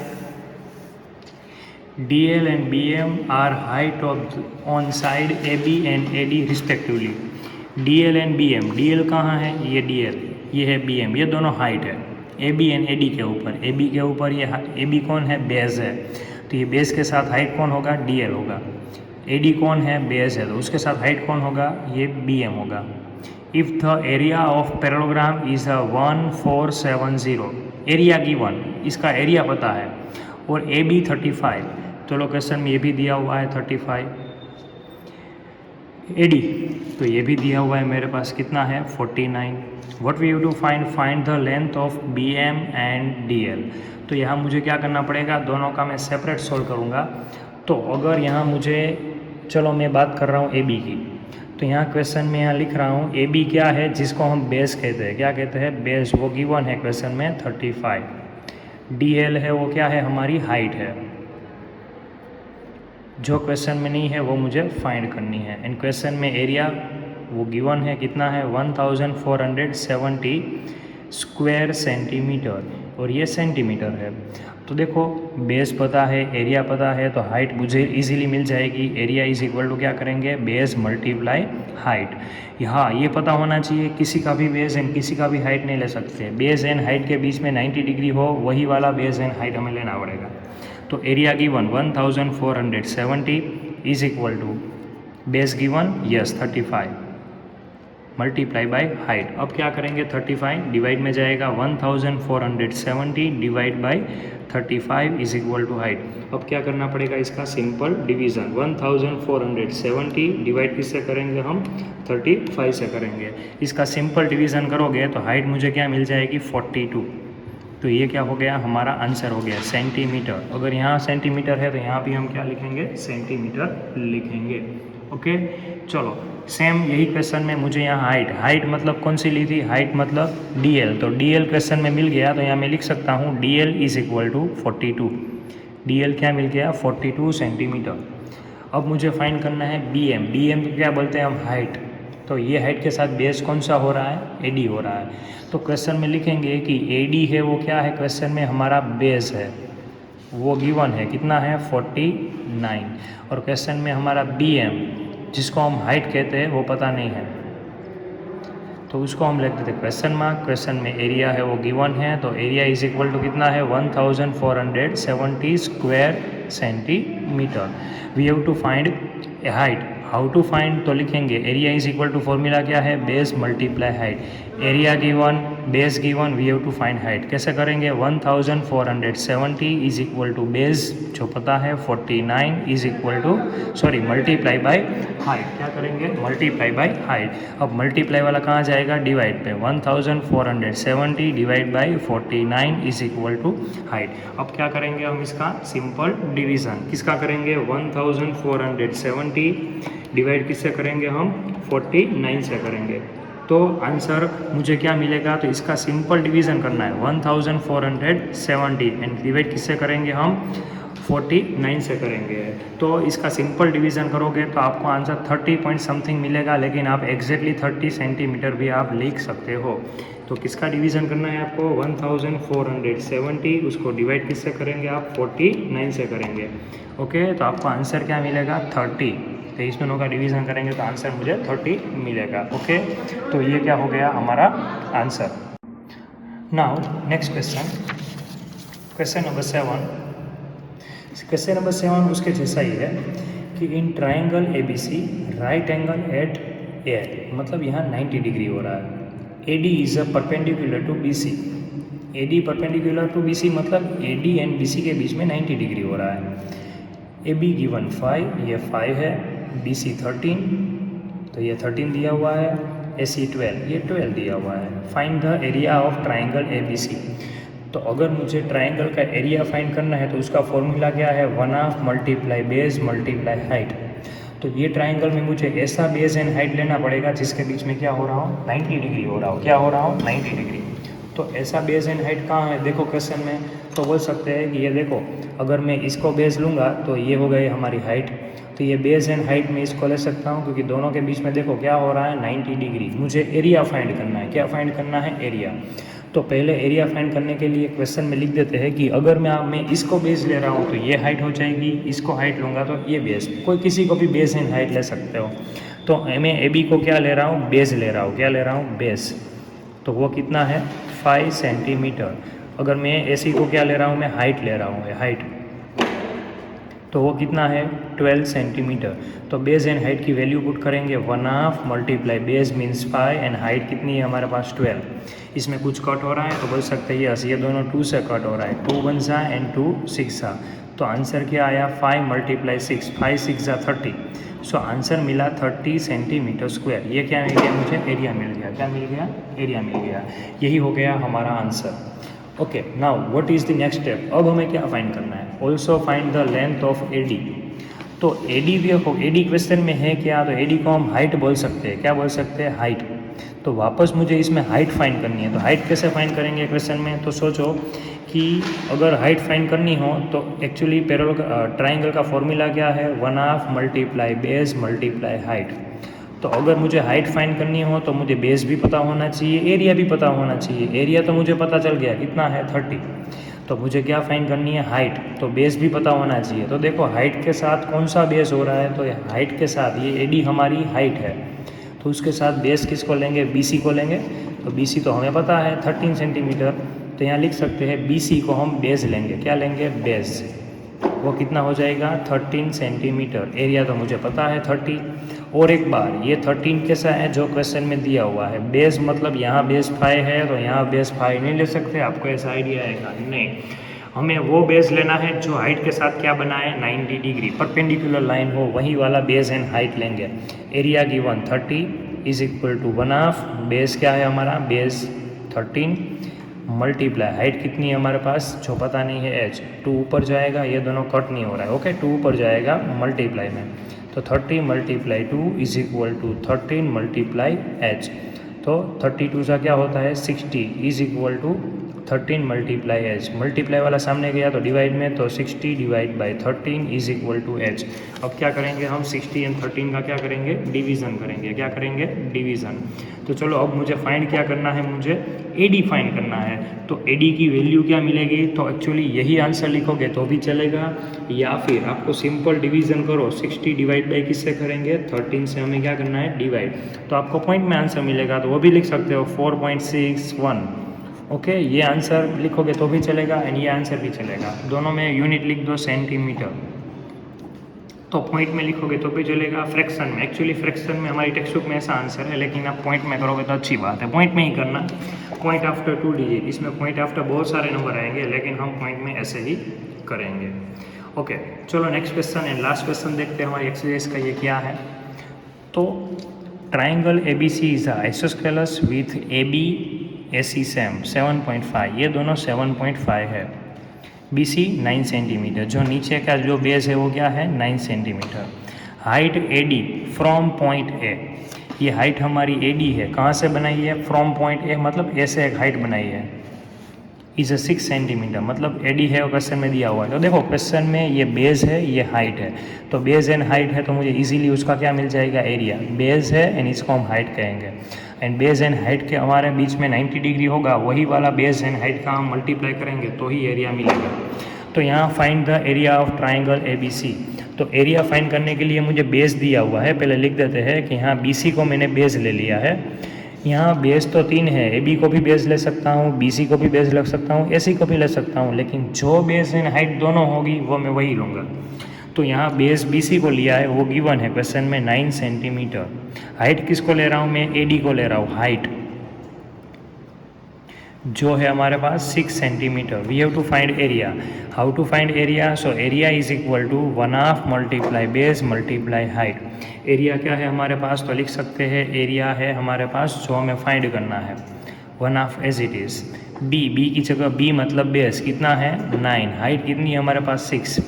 DL and BM are height of on side AB and AD respectively. DL and BM, DL कहाँ है, ये DL, ये है BM, ये दोनों हाइट है AB एंड AD के ऊपर। AB के ऊपर ये AB कौन है, बेस है, तो ये बेस के साथ हाइट कौन होगा, DL होगा। AD कौन है, बेस है, तो उसके साथ हाइट कौन होगा, ये BM होगा। If the area of parallelogram is 1470, area given, इसका एरिया पता है, और AB 35, तो लोकेशन में ये भी दिया हुआ है 35। AD तो ये भी दिया हुआ है मेरे पास, कितना है 49। What we have to find the length of BM and DL। तो यहाँ मुझे क्या करना पड़ेगा, दोनों का मैं सेपरेट सॉल्व करूँगा। तो अगर यहाँ मुझे, चलो मैं बात कर रहा हूँ AB की, तो यहाँ क्वेश्चन में यहाँ लिख रहा हूँ AB क्या है, जिसको हम बेस कहते हैं, क्या कहते हैं, बेस, वो गिवन है क्वेश्चन में 35। DL है वो क्या है, हमारी हाइट है, जो क्वेश्चन में नहीं है वो मुझे फाइंड करनी है। एंड क्वेश्चन में एरिया वो गिवन है, कितना है 1470 स्क्वायर सेंटीमीटर, और ये सेंटीमीटर है। तो देखो बेस पता है, एरिया पता है, तो हाइट मुझे इजीली मिल जाएगी। एरिया इज इक्वल टू क्या करेंगे, बेस मल्टीप्लाई हाइट। हाँ ये पता होना चाहिए, किसी का भी बेस एंड किसी का भी हाइट नहीं ले सकते। बेस एंड हाइट के बीच में 90 डिग्री हो, वही वाला बेस एंड हाइट हमें लेना पड़ेगा। तो area given 1470 is equal to base given yes 35 multiply by height. अब क्या करेंगे, 35 डिवाइड में जाएगा 1470 divide by 35 is equal to height. अब क्या करना पड़ेगा, इसका सिंपल डिवीज़न। 1470 डिवाइड किससे करेंगे हम, 35 से करेंगे। इसका सिंपल डिवीज़न करोगे तो हाइट मुझे क्या मिल जाएगी, 42। तो ये क्या हो गया, हमारा आंसर हो गया सेंटीमीटर। अगर यहाँ सेंटीमीटर है तो यहाँ भी हम क्या लिखेंगे, सेंटीमीटर लिखेंगे। ओके चलो सेम यही क्वेश्चन में मुझे यहाँ हाइट मतलब कौन सी ली थी, हाइट मतलब DL। तो DL क्वेश्चन में मिल गया, तो यहाँ मैं लिख सकता हूँ DL is equal to 42। DL क्या मिल गया, 42 सेंटीमीटर। अब मुझे फाइंड करना है BM। BM को क्या बोलते हैं हम, हाइट। तो ये हाइट के साथ बेस कौन सा हो रहा है, AD हो रहा है। तो क्वेश्चन में लिखेंगे कि AD है वो क्या है, क्वेश्चन में हमारा बेस है, वो गिवन है कितना है, 49। और क्वेश्चन में हमारा BM जिसको हम हाइट कहते हैं वो पता नहीं है, तो उसको हम लिख देते क्वेश्चन मार्क। क्वेश्चन में एरिया है वो गिवन है, तो एरिया इज इक्वल टू कितना है, 1470 square centimetre. We have to find height. How to find, तो लिखेंगे area is equal to formula क्या है, base multiply height. Area given, base given, we have to find height. कैसे करेंगे, 1470 इज इक्वल टू बेस जो पता है 49 is equal to multiply by height. क्या करेंगे, मल्टीप्लाई बाय हाइट। अब मल्टीप्लाई वाला कहाँ जाएगा, डिवाइड पे। 1470 divide by 49 is equal to height. अब क्या करेंगे हम, इसका सिंपल डिवीज़न किसका करेंगे, 1470 डिवाइड किससे करेंगे हम, 49 से करेंगे। तो आंसर मुझे क्या मिलेगा, तो इसका सिंपल डिवीज़न करना है 1470 एंड डिवाइड किससे करेंगे हम, 49 से करेंगे। तो इसका सिंपल डिवीज़न करोगे तो आपको आंसर 30 पॉइंट समथिंग मिलेगा, लेकिन आप एग्जैक्टली 30 सेंटीमीटर भी आप लिख सकते हो। तो किसका डिवीज़न करना है आपको, 1470, उसको डिवाइड किससे करेंगे आप, 49 से करेंगे। ओके तो आपको आंसर क्या मिलेगा, 30। तो इस दोनों का डिवीज़न करेंगे तो आंसर मुझे 30 मिलेगा। ओके तो ये क्या हो गया हमारा answer. Now next question, question number 7। Question number 7 उसके जैसा ही है कि in triangle ABC right angle at A, मतलब यहाँ 90 डिग्री हो रहा है। AD is a perpendicular to BC। AD perpendicular to BC मतलब AD एंड BC के बीच में 90 डिग्री हो रहा है। AB गिवन 5, ये 5 है, BC 13, तो ये 13 दिया हुआ है, AC 12, ये 12 दिया हुआ है। Find the area of triangle ABC। तो अगर मुझे ट्राइंगल का एरिया फाइंड करना है तो उसका फॉर्मूला क्या है, 1/2 मल्टीप्लाई बेस मल्टीप्लाई हाइट। तो ये ट्राइंगल में मुझे ऐसा बेस एंड हाइट लेना पड़ेगा जिसके बीच में क्या हो रहा हो, 90 डिग्री हो रहा हो। क्या हो रहा हो, 90 डिग्री। तो ऐसा बेस एंड हाइट कहाँ है, देखो क्वेश्चन में तो बोल सकते हैं कि ये देखो, अगर मैं इसको बेस लूँगा तो ये हो गई हमारी हाइट। तो ये बेस एंड हाइट में इसको ले सकता हूँ क्योंकि दोनों के बीच में देखो क्या हो रहा है, 90 डिग्री। मुझे एरिया फाइंड करना है, क्या फाइंड करना है, एरिया। तो पहले एरिया फाइंड करने के लिए क्वेश्चन में लिख देते हैं कि अगर मैं इसको बेस ले रहा हूँ तो ये हाइट हो जाएगी, इसको हाइट लूँगा तो ये बेस। कोई किसी को भी बेस एंड हाइट ले सकते हो। तो मैं AB को क्या ले रहा हूँ, बेस ले रहा हूँ। क्या ले रहा हूँ, बेस। तो वो कितना है, 5 सेंटीमीटर। अगर मैं AC को क्या ले रहा हूँ, मैं हाइट ले रहा हूँ, हाइट, तो वो कितना है, 12 सेंटीमीटर। तो बेस एंड हाइट की वैल्यू पुट करेंगे, 1/2 multiply base means 5 and height कितनी है हमारे पास, 12। इसमें कुछ कट हो रहा है तो बोल सकते हैं यस, ये दोनों 2 से कट हो रहा है, 2 1 सा एंड 2 6 सा। तो आंसर क्या आया, 5 मल्टीप्लाई 6, 5 6 सा 30। सो आंसर मिला 30 सेंटीमीटर स्क्वायर। ये क्या मिल गया, मुझे एरिया मिल गया। क्या मिल गया, एरिया मिल गया। यही हो गया हमारा answer. Okay now what is the next step. अब हमें क्या फाइंड करना है, also find the length of AD। तो AD देखो, AD क्वेश्चन में है क्या, तो AD को हम हाइट बोल सकते हैं। क्या बोल सकते हैं, हाइट। तो वापस मुझे इसमें हाइट फाइंड करनी है। तो हाइट कैसे फाइंड करेंगे क्वेश्चन में, तो सोचो कि अगर हाइट फाइंड करनी हो तो एक्चुअली ट्राइंगल का फॉर्मूला क्या है, 1/2 मल्टीप्लाई बेस मल्टीप्लाई हाइट। तो अगर मुझे हाइट फाइंड करनी हो तो मुझे बेस भी पता होना चाहिए, एरिया भी पता होना चाहिए। एरिया तो मुझे पता चल गया कितना है 30, तो मुझे क्या फाइंड करनी है हाइट, तो बेस भी पता होना चाहिए। तो देखो हाइट के साथ कौन सा बेस हो रहा है, तो हाइट के साथ ये एडी हमारी हाइट है, तो उसके साथ बेस किसको लेंगे, बीसी को लेंगे। तो बीसी तो हमें पता है 13 सेंटीमीटर, तो यहाँ लिख सकते हैं बीसी को हम बेस लेंगे, क्या लेंगे बेस, वो कितना हो जाएगा 13 सेंटीमीटर। एरिया तो मुझे पता है 30। और एक बार ये 13 कैसा है जो क्वेश्चन में दिया हुआ है, बेस मतलब यहाँ बेस 5 है तो यहाँ बेस 5 नहीं ले सकते, आपको ऐसा आइडिया आएगा नहीं। हमें वो बेस लेना है जो हाइट के साथ क्या बनाए 90 डिग्री परपेंडिकुलर लाइन हो, वही वाला बेस एंड हाइट लेंगे। Area given 30 is equal to 1/2, base क्या है हमारा बेस 13 मल्टीप्लाई हाइट कितनी है हमारे पास जो पता नहीं है h, 2 ऊपर जाएगा, ये दोनों कट नहीं हो रहा है, ओके 2 ऊपर जाएगा मल्टीप्लाई में, तो 30 multiply 2 is equal to 13 multiply h, तो 32 का क्या होता है 60 is equal to 13 multiply h, multiply वाला सामने गया तो डिवाइड में, तो 60 divide by 13 is equal to h। अब क्या करेंगे हम 60 एंड 13 का क्या करेंगे डिवीज़न करेंगे, क्या करेंगे डिवीज़न। तो चलो अब मुझे फाइंड क्या करना है, मुझे एडी फाइंड करना है, तो एडी की वैल्यू क्या मिलेगी, तो एक्चुअली यही आंसर लिखोगे तो भी चलेगा, या फिर आपको सिंपल डिवीज़न करो 60 डिवाइड बाई किससे करेंगे 13 से, हमें क्या करना है डिवाइड, तो आपको पॉइंट में आंसर मिलेगा, तो वो भी लिख सकते हो 4.61, ओके ये आंसर लिखोगे तो भी चलेगा एंड ये आंसर भी चलेगा, दोनों में यूनिट लिख दो सेंटीमीटर, तो पॉइंट में लिखोगे तो भी चलेगा। फ्रैक्शन में, एक्चुअली फ्रैक्शन में हमारी टेक्स्ट बुक में ऐसा आंसर है, लेकिन आप पॉइंट में करोगे तो अच्छी बात है, पॉइंट में ही करना, पॉइंट आफ्टर 2 डिजिट, इसमें पॉइंट आफ्टर बहुत सारे नंबर आएंगे, लेकिन हम पॉइंट में ऐसे ही करेंगे। ओके चलो next question and last question देखते हैं हमारी एक्सरसाइज का ये क्या है। तो triangle A B C is isosceles with A B A C same 7.5, ये दोनों 7.5 है, बी सी 9 सेंटीमीटर, जो नीचे का जो बेस है वो क्या है 9 centimetre. Height A D from point A, ये हाइट हमारी ए डी है, कहाँ से बनाई है फ्रॉम पॉइंट ए, मतलब ए से एक हाइट बनाई है, इज़ 6 सेंटीमीटर, मतलब ए डी है और क्वेश्चन में दिया हुआ है। तो देखो क्वेश्चन में ये बेस है ये हाइट है, तो बेस एंड हाइट है तो मुझे इजीली उसका क्या मिल जाएगा एरिया, बेस है एंड इसको हम हाइट कहेंगे, एंड बेस एंड हाइट के हमारे बीच में 90 डिग्री होगा, वही वाला बेस एंड हाइट का हम मल्टीप्लाई करेंगे तो ही एरिया मिलेगा। तो यहाँ find the area of triangle A B C, तो एरिया फाइंड करने के लिए मुझे बेस दिया हुआ है, पहले लिख देते हैं कि यहाँ बी सी को मैंने बेस ले लिया है, यहाँ बेस तो 3 है, ए बी को भी बेस ले सकता हूँ, बी सी को भी बेस ले सकता हूँ, ए सी को भी ले सकता हूँ, लेकिन जो बेस एंड हाइट दोनों होगी वो मैं वही लूँगा। तो यहाँ बेस बी सी को लिया है, वो गिवन है क्वेश्चन में 9 सेंटीमीटर। हाइट किसको ले रहा हूँ मैं, ए डी को ले रहा हूँ, हाइट जो है हमारे पास 6 centimetre. We have to find area, how to find area, so area is equal to 1/2 multiply base multiply height. Area क्या है हमारे पास, तो लिख सकते हैं एरिया है हमारे पास जो हमें फाइंड करना है 1/2 एज इट इज़। बी की जगह बी मतलब बेस कितना है 9, हाइट कितनी है हमारे पास 6,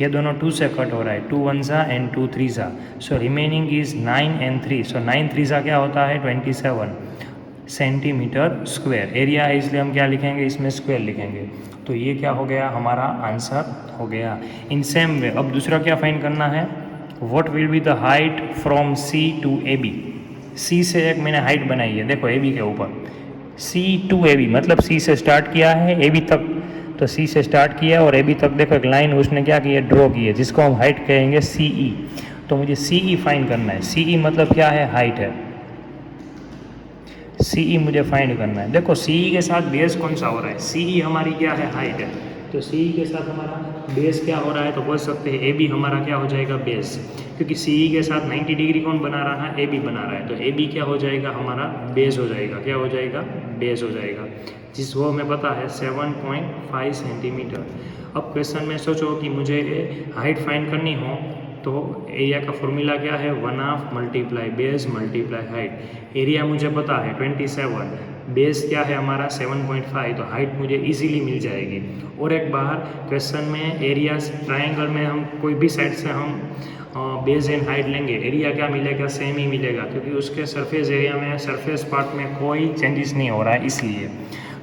ये दोनों 2 से कट हो रहा है, 2 1 and 2 3, so remaining is 9 and 3, सो 9 3 क्या होता है 27 सेंटीमीटर स्क्वायर। एरिया है इसलिए हम क्या लिखेंगे इसमें स्क्वायर लिखेंगे, तो ये क्या हो गया हमारा आंसर हो गया। इन सेम वे अब दूसरा क्या फाइंड करना है, what will be the height from C to A B. C से एक मैंने हाइट बनाई है, देखो ए बी के ऊपर, सी टू ए बी मतलब सी से स्टार्ट किया है ए बी तक, तो सी से स्टार्ट किया और ए बी तक देखो एक लाइन उसने क्या की है ड्रॉ की है, जिसको हम हाइट कहेंगे सी ई। तो मुझे सी ई फाइंड करना है, सी ई मतलब क्या है हाइट है, सी ई मुझे फाइंड करना है। देखो सी ई के साथ बेस कौन सा हो रहा है, सी ई हमारी क्या है हाइट है, तो सी ई के साथ हमारा बेस क्या हो रहा है, तो बोल सकते हैं ए बी हमारा क्या हो जाएगा बेस, क्योंकि सी ई के साथ 90 डिग्री कौन बना रहा है ए बी बना रहा है, तो ए बी क्या हो जाएगा हमारा बेस हो जाएगा, क्या हो जाएगा बेस हो जाएगा, जिस वो हमें पता है 7.5 सेंटीमीटर। अब क्वेश्चन में सोचो कि मुझे हाइट फाइंड करनी हो, तो एरिया का फॉर्मूला क्या है 1/2 multiply base multiply height. Area मुझे पता है 27, बेस क्या है हमारा 7.5, तो हाइट मुझे इजीली मिल जाएगी। और एक बार क्वेश्चन में एरिया ट्रायंगल में हम कोई भी साइड से हम बेस एंड हाइट लेंगे, एरिया क्या मिलेगा सेम ही मिलेगा, क्योंकि उसके सरफेस एरिया में सरफेस पार्ट में कोई चेंजेस नहीं हो रहा है इसलिए।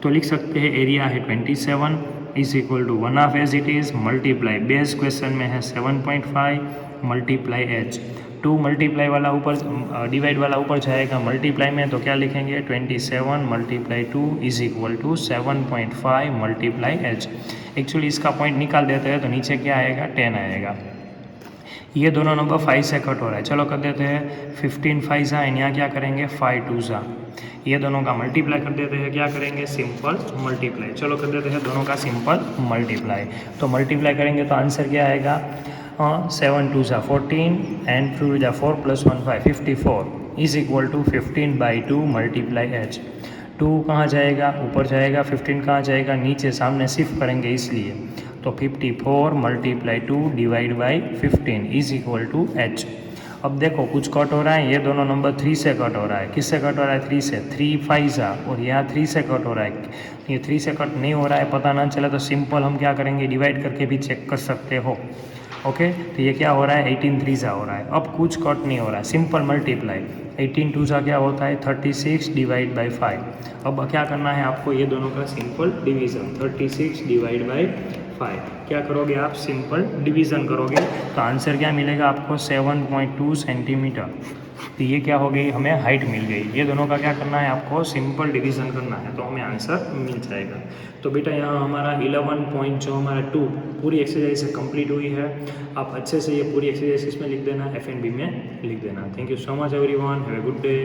तो लिख सकते हैं एरिया है 27 is equal to 1/2 as it is multiply base question में है 7.5 मल्टीप्लाई एच। 2 मल्टीप्लाई वाला ऊपर डिवाइड वाला ऊपर जाएगा मल्टीप्लाई में, तो क्या लिखेंगे 27 multiply 2 is equal to 7.5 multiply H. Actually इसका पॉइंट निकाल देते हैं तो नीचे क्या आएगा 10 आएगा। ये दोनों नंबर 5 से कट हो रहा है, चलो कर देते हैं 15 5 ज़ा एंड यहाँ क्या करेंगे 5 2 ज़ा, ये दोनों का मल्टीप्लाई कर देते हैं, क्या करेंगे सिंपल मल्टीप्लाई। चलो कर देते हैं दोनों का सिंपल मल्टीप्लाई, तो मल्टीप्लाई करेंगे तो आंसर क्या आएगा 7 2 ज़ा 14 एंड 2 ज़ा 4 + 1 5 54 is equal to 15/2 multiply H. 2 कहाँ जाएगा ऊपर जाएगा, 15 कहाँ जाएगा नीचे, सामने शिफ्ट करेंगे इसलिए, तो 54 multiply 2 divide by 15 is equal to H. अब देखो कुछ कट हो रहा है, ये दोनों नंबर 3 से कट हो रहा है, किससे कट हो रहा है 3 से, 3 5 ज़ा, और यहाँ 3 से कट हो रहा है, ये 3 से कट नहीं हो रहा है, पता ना चले तो सिंपल हम क्या करेंगे डिवाइड करके भी चेक कर सकते हो। ओके, तो ये क्या हो रहा है 18 3 ज़ा हो रहा है, अब कुछ कट नहीं हो रहा है, सिंपल मल्टीप्लाई। 18 2 ज़ा क्या होता है 36 डिवाइड बाई 5। अब क्या करना है आपको, ये दोनों का सिंपल डिवीज़न 36 डिवाइड बाई 5, क्या करोगे आप सिंपल डिवीज़न करोगे तो आंसर क्या मिलेगा आपको 7.2 सेंटीमीटर। तो ये क्या हो गई हमें हाइट मिल गई। ये दोनों का क्या करना है आपको सिंपल डिवीज़न करना है तो हमें आंसर मिल जाएगा। तो बेटा यहाँ हमारा 11 पॉइंट जो हमारा 2 पूरी एक्सरसाइज कंप्लीट हुई है। आप अच्छे से ये पूरी एक्सरसाइज इसमें लिख देना, FNB में लिख देना। Thank you so much everyone, have a good day.